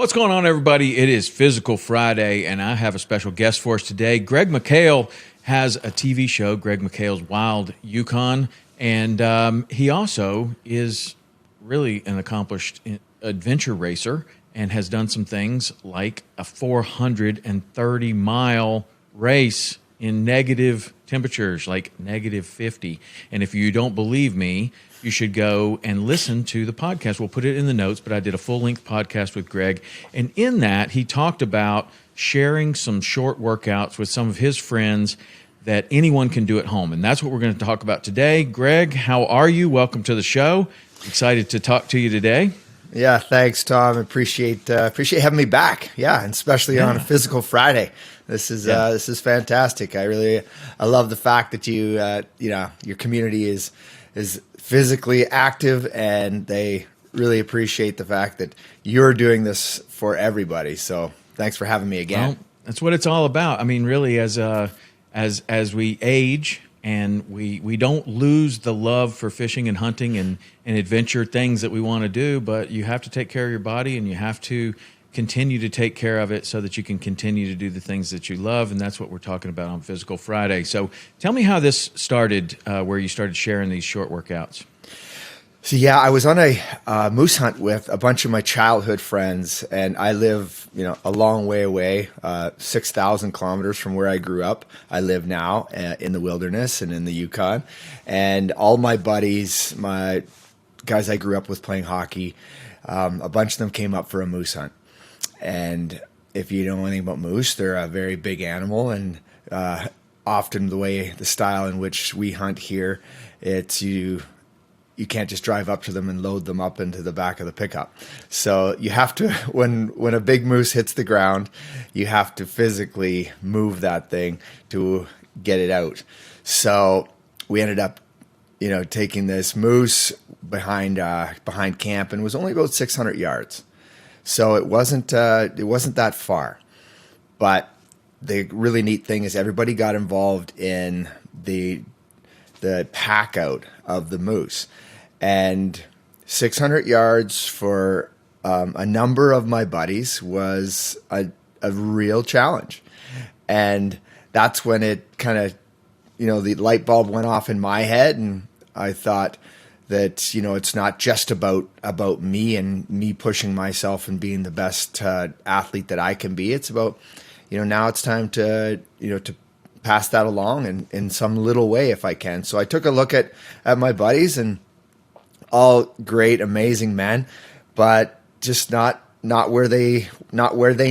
What's going on, everybody? It is Physical Friday, and I have a special guest for us today. Greg McHale has a TV show, Greg McHale's Wild Yukon, and he also is really an accomplished adventure racer and has done some things like a 430-mile race in negative temperatures, like negative 50. And if you don't believe me, you should go and listen to the podcast. We'll put it in the notes, but I did a full-length podcast with Greg. And in that, he talked about sharing some short workouts with some of his friends that anyone can do at home. And that's what we're going to talk about today. Greg, how are you? Welcome to the show. Excited to talk to you today. Yeah, thanks, Tom. Appreciate having me back. Yeah, and especially on a Physical Friday. This is fantastic. I love the fact that your community is physically active, and they really appreciate the fact that you're doing this for everybody. So thanks for having me again. Well, that's what it's all about. I mean, really, as we age and we don't lose the love for fishing and hunting and adventure things that we want to do, but you have to take care of your body, and you have to continue to take care of it so that you can continue to do the things that you love. And that's what we're talking about on Physical Friday. So tell me how this started, where you started sharing these short workouts. So yeah, I was on a moose hunt with a bunch of my childhood friends, and I live, a long way away, 6,000 kilometers from where I grew up. I live now in the wilderness and in the Yukon, and all my buddies, my guys I grew up with playing hockey, a bunch of them came up for a moose hunt. And if you know anything about moose, they're a very big animal, and often the style in which we hunt here, it's you can't just drive up to them and load them up into the back of the pickup. So you have to, when a big moose hits the ground, you have to physically move that thing to get it out. So we ended up, taking this moose behind camp, and it was only about 600 yards. So it wasn't that far. But the really neat thing is everybody got involved in the pack out of the moose. And 600 yards for a number of my buddies was a real challenge. And that's when it kind of, the light bulb went off in my head, and I thought that, it's not just about me and me pushing myself and being the best athlete that I can be. It's about, now it's time to pass that along in some little way if I can. So I took a look at my buddies, and all great, amazing men, but just not where they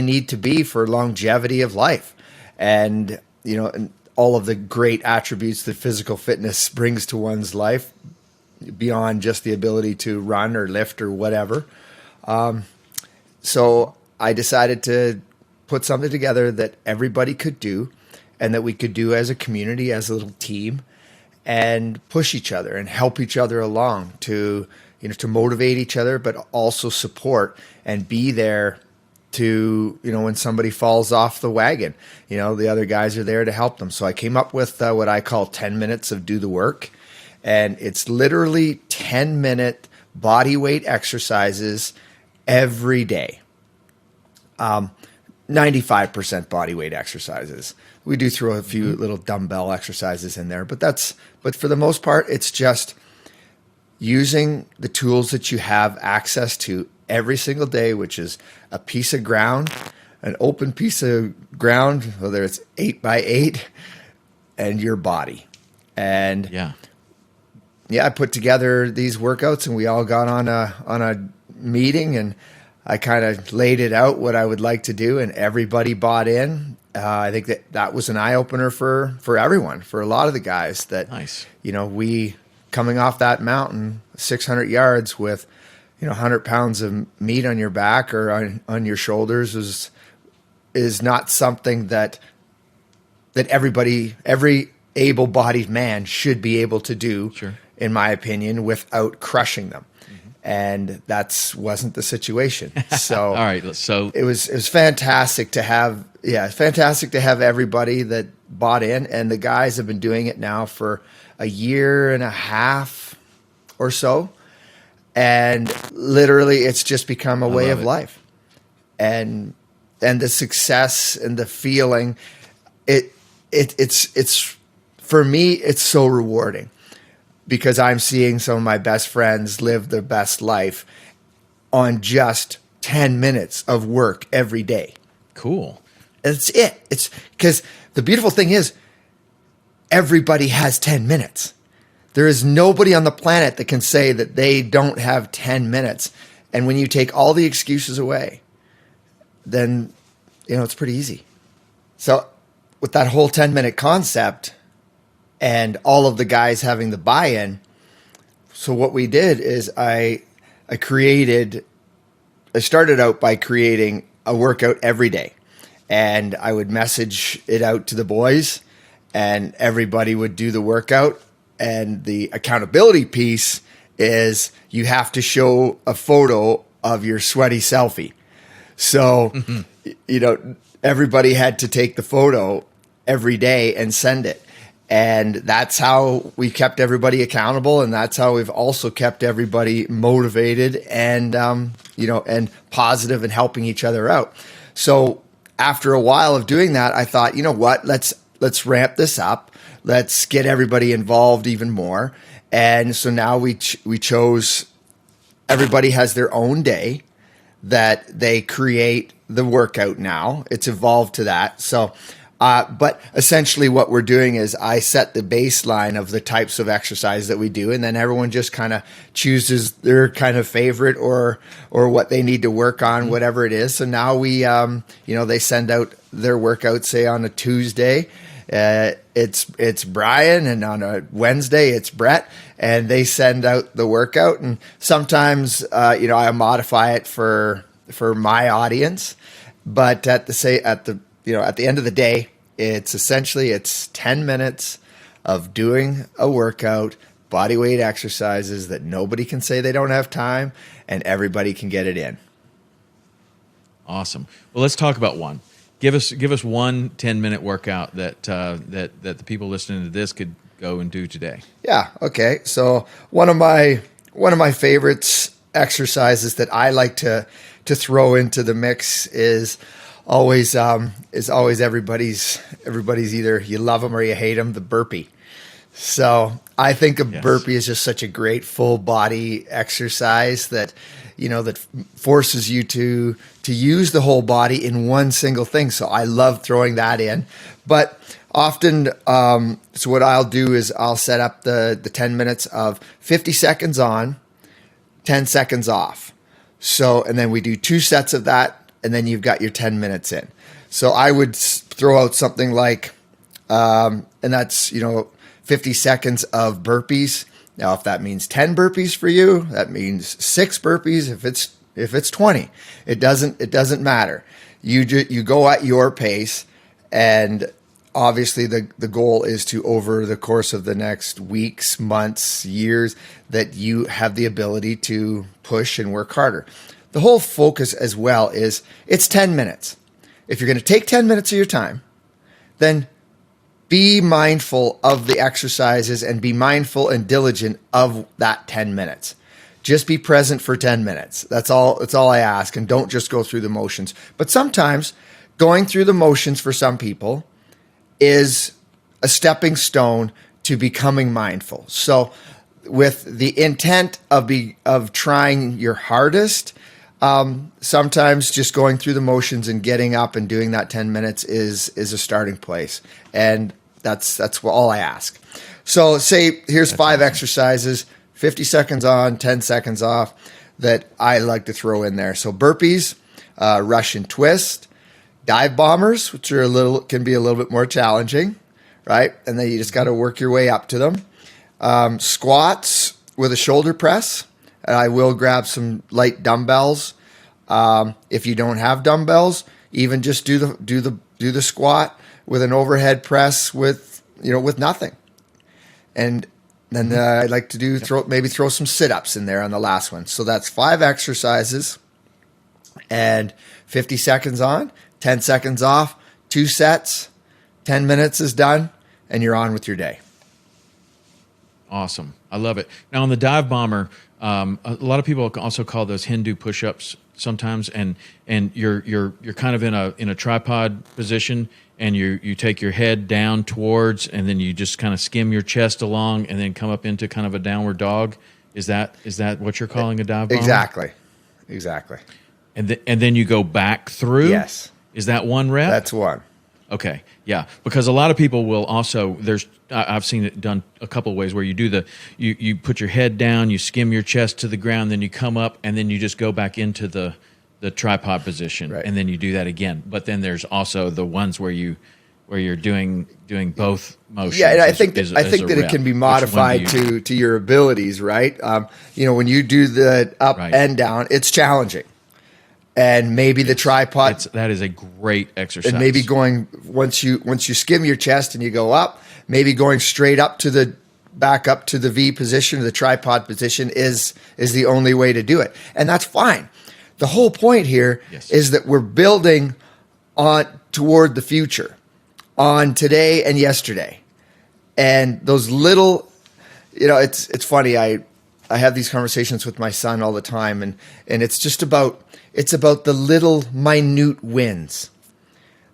need to be for longevity of life. And, and all of the great attributes that physical fitness brings to one's life, beyond just the ability to run or lift or whatever. So I decided to put something together that everybody could do, and that we could do as a community, as a little team, and push each other and help each other along to motivate each other, but also support and be there to, when somebody falls off the wagon, the other guys are there to help them. So I came up with what I call 10 minutes of do the work. And it's literally 10-minute body weight exercises every day. 95% body weight exercises. We do throw a few little dumbbell exercises in there, but for the most part, it's just using the tools that you have access to every single day, which is a piece of ground, an open piece of ground, whether it's 8x8, and your body. And I put together these workouts, and we all got on a meeting, and I kind of laid it out what I would like to do, and everybody bought in. I think that was an eye opener for everyone, for a lot of the guys. That nice. We coming off that mountain, 600 yards with 100 pounds of meat on your back or on your shoulders is not something that every able-bodied man should be able to do. Sure. In my opinion, without crushing them. And that wasn't the situation. So all right. So it was fantastic to have, everybody that bought in, and the guys have been doing it now for a year and a half or so. And literally it's just become a way of life. and the success and the feeling, it's for me, it's so rewarding because I'm seeing some of my best friends live their best life on just 10 minutes of work every day. Cool. That's it. It's because the beautiful thing is everybody has 10 minutes. There is nobody on the planet that can say that they don't have 10 minutes. And when you take all the excuses away, then, it's pretty easy. So with that whole 10-minute concept and all of the guys having the buy-in, so what we did is I started out by creating a workout every day. And I would message it out to the boys, and everybody would do the workout. And the accountability piece is you have to show a photo of your sweaty selfie. So, everybody had to take the photo every day and send it. And that's how we kept everybody accountable. And that's how we've also kept everybody motivated and, and positive and helping each other out. So after a while of doing that, I thought, you know what, let's ramp this up. Let's get everybody involved even more. And so now we chose, everybody has their own day that they create the workout now. It's evolved to that. So, but essentially what we're doing is I set the baseline of the types of exercise that we do, and then everyone just kind of chooses their kind of favorite or what they need to work on, whatever it is. So now we, they send out their workout, say on a Tuesday, it's Brian, and on a Wednesday it's Brett, and they send out the workout. And sometimes, I modify it for my audience, but at the end of the day, it's 10 minutes of doing a workout, body weight exercises that nobody can say they don't have time, and everybody can get it in. Awesome. Well, let's talk about one. Give us one 10-minute workout that the people listening to this could go and do today. Yeah. Okay. So one of my favorites exercises that I like to throw into the mix is always everybody's either you love them or you hate them, the burpee. So I think a burpee is just such a great full body exercise that that forces you to use the whole body in one single thing. So I love throwing that in. But often, so what I'll do is I'll set up the 10 minutes of 50 seconds on, 10 seconds off. So, and then we do 2 sets of that, and then you've got your 10 minutes in. So I would throw out something like, and that's, 50 seconds of burpees. Now, if that means 10 burpees for you, that means 6 burpees. If it's 20, it doesn't matter. You go at your pace, and obviously the goal is to, over the course of the next weeks, months, years, that you have the ability to push and work harder. The whole focus as well is it's 10 minutes. If you're going to take 10 minutes of your time, then be mindful of the exercises and be mindful and diligent of that 10 minutes. Just be present for 10 minutes. That's all I ask. And don't just go through the motions. But sometimes going through the motions for some people is a stepping stone to becoming mindful. So with the intent of trying your hardest, sometimes just going through the motions and getting up and doing that 10 minutes is a starting place. And that's all I ask. So say here's 5 exercises, 50 seconds on, 10 seconds off, that I like to throw in there. So burpees, Russian twist, dive bombers, which can be a little bit more challenging, right? And then you just got to work your way up to them. Squats with a shoulder press. And I will grab some light dumbbells. If you don't have dumbbells, even just do the squat with an overhead press with nothing. And then I like to throw some sit-ups in there on the last one. So that's 5 exercises and 50 seconds on, 10 seconds off, 2 sets, 10 minutes is done, and you're on with your day. Awesome. I love it. Now on the dive bomber, a lot of people also call those Hindu push-ups sometimes, and you're kind of in a tripod position, and you take your head down towards, and then you just kind of skim your chest along, and then come up into kind of a downward dog. Is that what you're calling a dive bomber? Exactly. And then you go back through? Yes. Is that one rep? That's one. Okay, yeah, because a lot of people will also, I've seen it done a couple of ways where you do you put your head down, you skim your chest to the ground, then you come up, and then you just go back into the tripod position, right. And then you do that again. But then there's also the ones where you're doing both motions. Yeah, and I think that rep. it can be modified to your abilities, right? When you do the up and down, it's challenging. And maybe the tripod. That is a great exercise. And maybe going once you skim your chest and you go up, maybe going straight up back up to the V position, the tripod position is the only way to do it, and that's fine. The whole point here is that we're building on toward the future, on today and yesterday, and those little, it's funny. I have these conversations with my son all the time, and it's just about. It's about the little minute wins.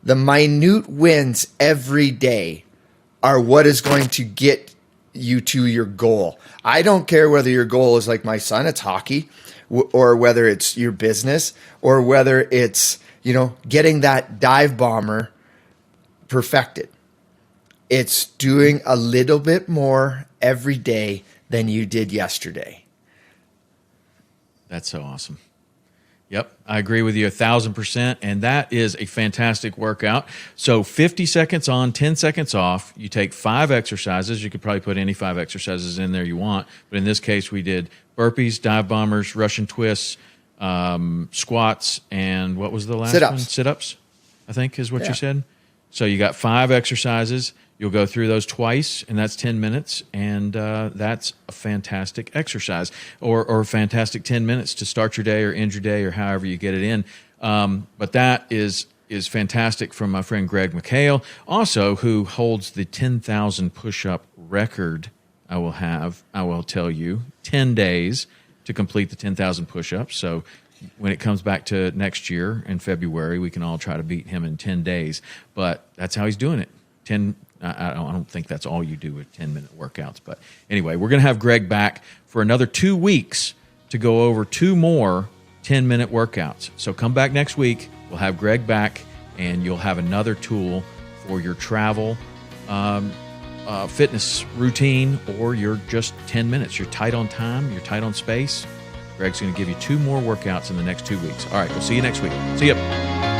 The minute wins every day are what is going to get you to your goal. I don't care whether your goal is like my son, it's hockey, or whether it's your business, or whether it's, getting that dive bomber perfected. It's doing a little bit more every day than you did yesterday. That's so awesome. Yep, I agree with you 1,000%, and that is a fantastic workout. So 50 seconds on, 10 seconds off. You take 5 exercises. You could probably put any 5 exercises in there you want, but in this case, we did burpees, dive bombers, Russian twists, squats, and what was the last one? Sit-ups, I think is what you said. So you got 5 exercises. You'll go through those twice, and that's 10 minutes, and that's a fantastic exercise or a fantastic 10 minutes to start your day or end your day or however you get it in. But that is fantastic from my friend Greg McHale, also who holds the 10,000 push-up record. I will tell you, 10 days to complete the 10,000 push-ups. So when it comes back to next year in February, we can all try to beat him in 10 days. But that's how he's doing it. I don't think that's all you do with 10-minute workouts. But anyway, we're going to have Greg back for another 2 weeks to go over 2 more 10-minute workouts. So come back next week. We'll have Greg back, and you'll have another tool for your travel fitness routine, or you're just 10 minutes. You're tight on time. You're tight on space. Greg's going to give you 2 more workouts in the next 2 weeks. All right, we'll see you next week. See ya.